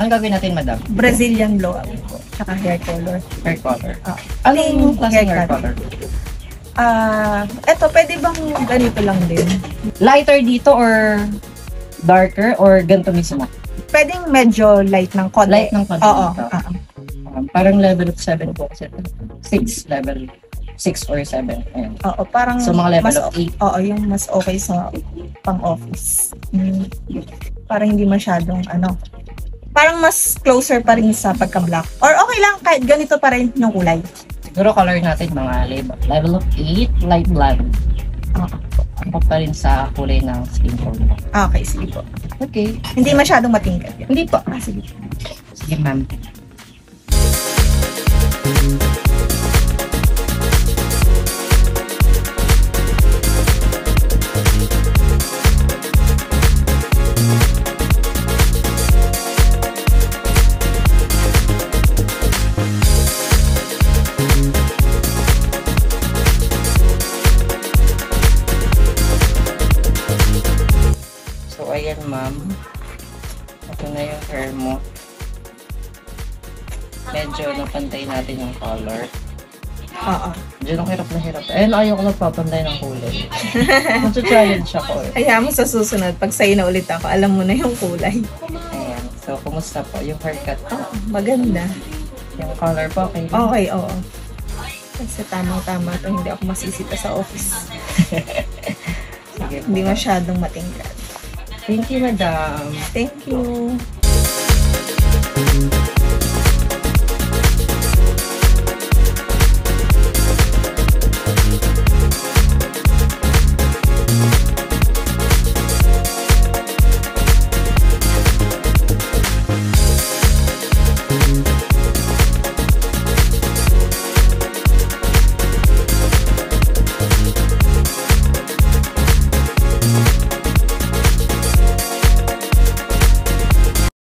Ang gagawin natin, madam? Brazilian blowout po. Tsaka hair color. Hair color. Anong klaseng hair color? Eto, pwede bang ganito lang din? Lighter dito or darker or ganito mismo? Pwedeng medyo light ng konti. Light ng konti. Oo. Parang level of 7 po kasi. 6 level. 6 or 7. Ayan. Oo, parang So, mga level mas, of 8. Oo, yung mas okay sa pang-office. Parang hindi masyadong parang mas closer pa rin sa pagka-black. Or okay lang, kahit ganito pa rin yung kulay. Siguro color natin mga level of 8, light blonde. Ako pa rin sa kulay ng skin tone mo. Okay, sige po. Okay. Hindi masyadong matingkad yan. Hindi po. Sige. Sige, ma'am. So, ayan, ma'am. Ito na yung hair mo. Medyo napantay natin yung color. Oo. Medyo nang hirap na hirap. Ayun, ayaw ko nagpapantay ng kulay. Mag-challenge ako eh. Kaya mo sa susunod, pag sa'yo na ulit ako, alam mo na yung kulay. Ayan. So, kumusta po? Yung haircut po? Maganda. Yung color po, okay? Okay, oo. Kasi tamang-tama to, hindi ako masisita sa office. Sige po. Hindi masyadong matingkad. Thank you, madam. Thank you.